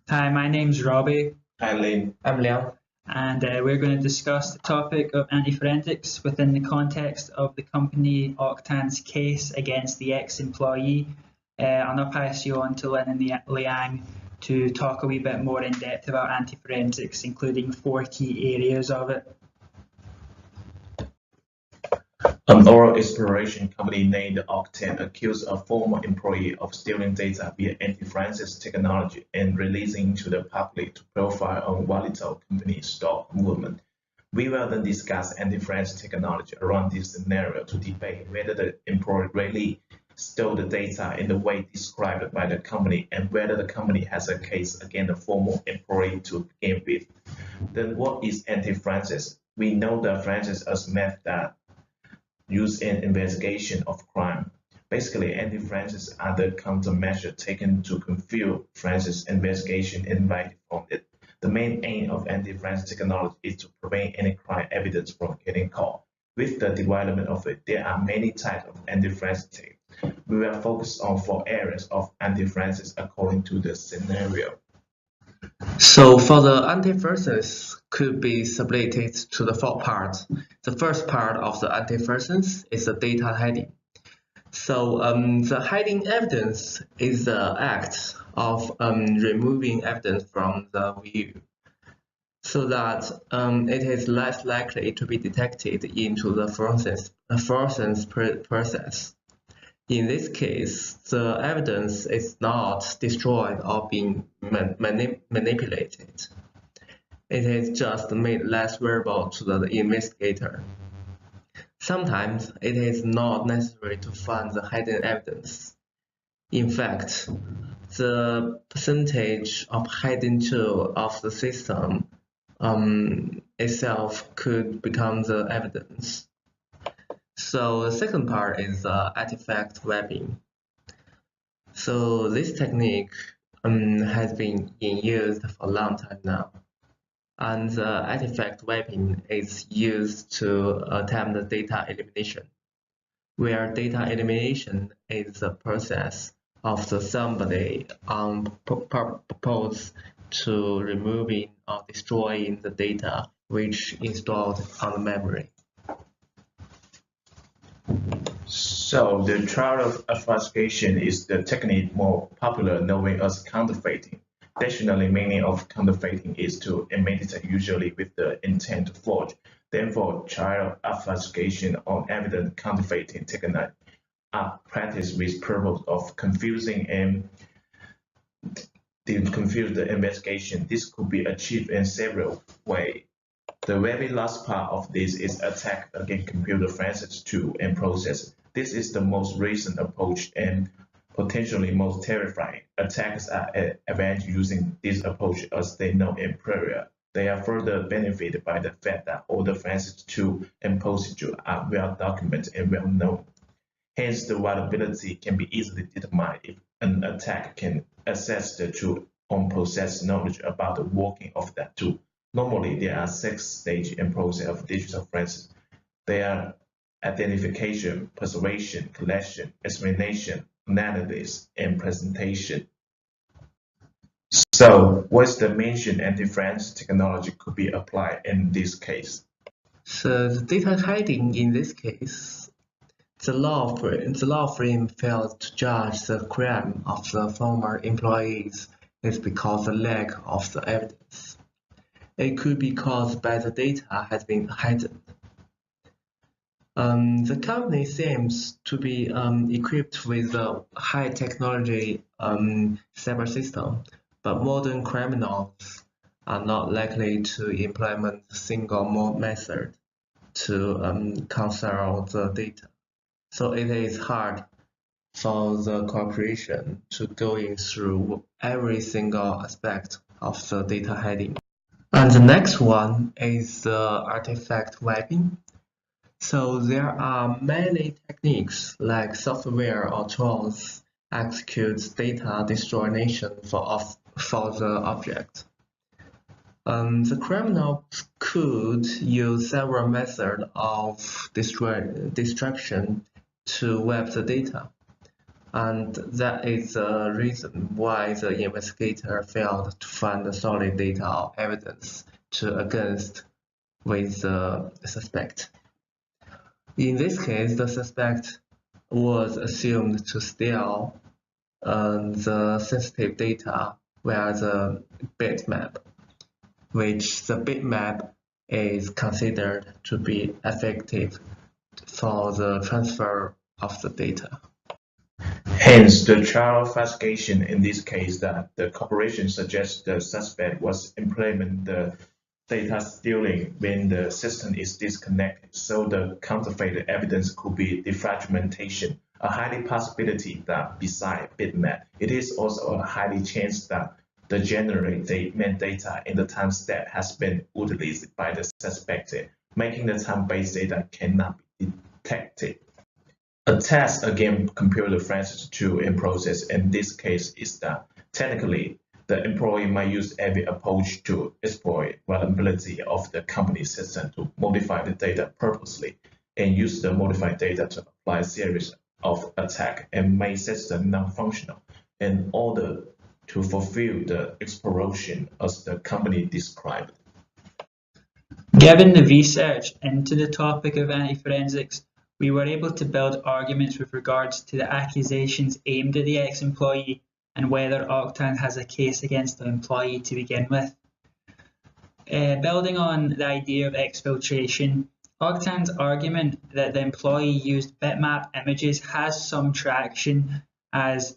Hi, my name's Robbie, Hi, Lin. I'm Liang. and we're going to discuss the topic of anti-forensics within the context of the company Octan's case against the ex-employee. And I'll pass you on to Lin and Liang to talk a wee bit more in depth about anti-forensics, including four key areas of it. An oral exploration company named Octane accused a former employee of stealing data via anti-forensics technology and releasing to the public to profile a volatile company stock movement. We will then discuss anti-forensics technology around this scenario to debate whether the employee really stole the data in the way described by the company and whether the company has a case against the former employee to begin with. Then what is anti-forensics? We know that forensics as method that used in investigation of crime. Basically, anti-forensics are the countermeasure taken to confuse forensics investigation and right from it. The main aim of anti-forensics technology is to prevent any crime evidence from getting caught. With the development of it, there are many types of anti-forensics. We will focus on four areas of anti-forensics according to the scenario. So for the antithesis could be separated to the four parts. The first part of the antithesis is the data hiding. So the hiding evidence is the act of removing evidence from the view so that it is less likely to be detected into the forensics process. In this case, the evidence is not destroyed or being manipulated. It is just made less visible to the investigator. Sometimes it is not necessary to find the hidden evidence. In fact, the percentage of hidden tool of the system itself could become the evidence. So the second part is artifact wrapping. So this technique has been in use for a long time now. And the artifact wrapping is used to attempt the data elimination, where data elimination is the process of somebody proposed to removing or destroying the data which is stored on the memory. So the trial of obfuscation is the technique more popular known as counterfeiting. Dictionary meaning of counterfeiting is to imitate usually with the intent to forge. Therefore, trial obfuscation or evidence counterfeiting technique are practiced with purpose of confusing and confuse the investigation. This could be achieved in several ways. The very last part of this is attack against computer forensics tool and process. This is the most recent approach and potentially most terrifying. Attacks are advanced using this approach as they know in prior. They are further benefited by the fact that all the forensics tools and procedures are well documented and well known. Hence, the vulnerability can be easily determined if an attacker can access the tool or possess knowledge about the working of that tool. Normally, there are 6 stages in process of digital forensics. They are identification, preservation, collection, examination, analysis, and presentation. So, what's the mentioned anti-forensics technology could be applied in this case? So the data hiding in this case, the law firm failed to judge the crime of the former employees is because of the lack of the evidence. It could be caused by the data has been hidden. The company seems to be equipped with a high technology cyber system, but modern criminals are not likely to implement a single method to conceal the data. So it is hard for the corporation to go through every single aspect of the data hiding. And the next one is the artifact wrapping. So there are many techniques like software or tools execute data destruction for the object. The criminal could use several methods of destruction to wipe the data. and that is the reason why the investigator failed to find solid data or evidence to against with the suspect. In this case, the suspect was assumed to steal the sensitive data via the bitmap, which the bitmap is considered to be effective for the transfer of the data. Hence, the trial investigation in this case that the corporation suggests the suspect was implement the data stealing when the system is disconnected, so the counterfeit evidence could be defragmentation, a highly possibility that beside bitmap, it is also a highly chance that the generated data in the time step has been utilized by the suspected, making the time-based data cannot be detected. A test against computer forensics tool in process in this case is that technically the employee might use every approach to exploit vulnerability of the company system to modify the data purposely and use the modified data to apply a series of attacks and make system non-functional in order to fulfill the exploration as the company described. Given the research into the topic of anti-forensics, we were able to build arguments with regards to the accusations aimed at the ex-employee and whether Octan has a case against the employee to begin with. Building on the idea of exfiltration, Octan's argument that the employee used bitmap images has some traction, as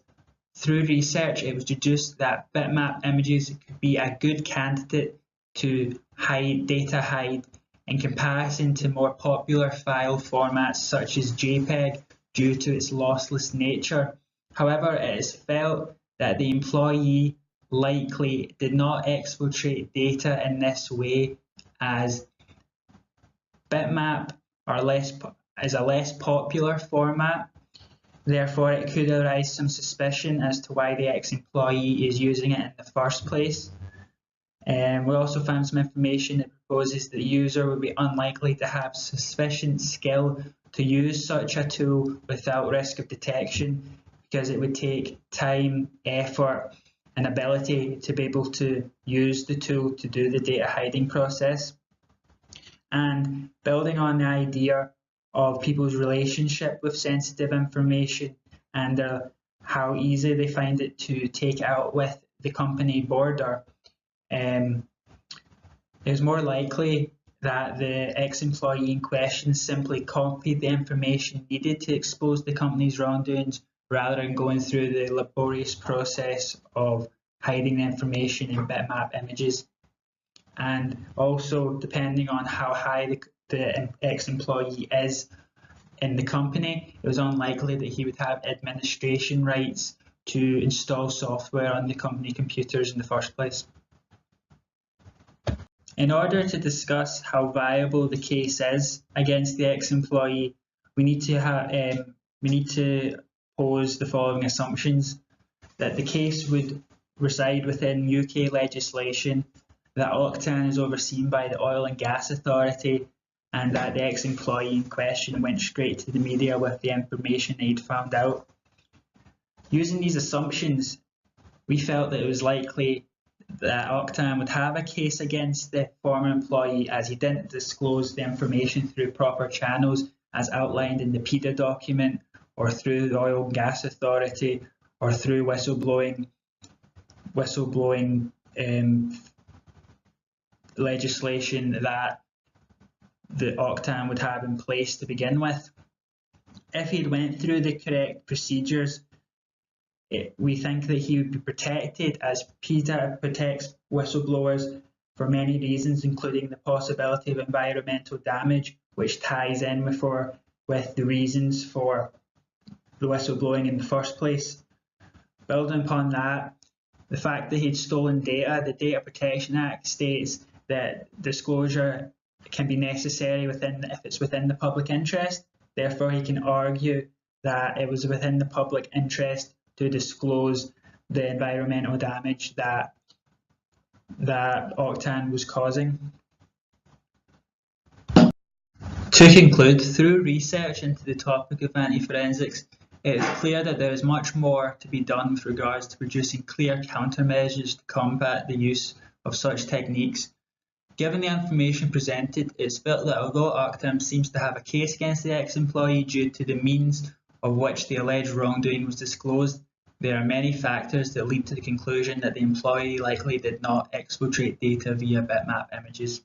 through research it was deduced that bitmap images could be a good candidate to data hide in comparison to more popular file formats such as JPEG due to its lossless nature. However, it is felt that the employee likely did not exfiltrate data in this way, as bitmap is a less popular format. Therefore, it could arise some suspicion as to why the ex-employee is using it in the first place. We also found some information that proposes that the user would be unlikely to have sufficient skill to use such a tool without risk of detection, because it would take time, effort, and ability to be able to use the tool to do the data hiding process. And building on the idea of people's relationship with sensitive information and how easy they find it to take out with the company border, it was more likely that the ex-employee in question simply copied the information needed to expose the company's wrongdoings rather than going through the laborious process of hiding the information in bitmap images. And also, depending on how high the ex-employee is in the company, it was unlikely that he would have administration rights to install software on the company computers in the first place. In order to discuss how viable the case is against the ex-employee, we need to pose the following assumptions: that the case would reside within UK legislation, that Octan is overseen by the Oil and Gas Authority, and that the ex-employee in question went straight to the media with the information they'd found out. Using these assumptions, we felt that it was likely that Octan would have a case against the former employee, as he didn't disclose the information through proper channels as outlined in the PETA document, or through the Oil and Gas Authority, or through whistleblowing legislation that the Octan would have in place to begin with. If he'd went through the correct procedures, we think that he would be protected, as PETA protects whistleblowers for many reasons, including the possibility of environmental damage, which ties in with the reasons for the whistleblowing in the first place. Building upon that, the fact that he'd stolen data, the Data Protection Act states that disclosure can be necessary if it's within the public interest. Therefore, he can argue that it was within the public interest to disclose the environmental damage that Octan was causing. To conclude, through research into the topic of anti-forensics, It is clear that there is much more to be done with regards to producing clear countermeasures to combat the use of such techniques. Given the information presented, it's felt that although Arctem seems to have a case against the ex-employee due to the means of which the alleged wrongdoing was disclosed, there are many factors that lead to the conclusion that the employee likely did not exfiltrate data via bitmap images.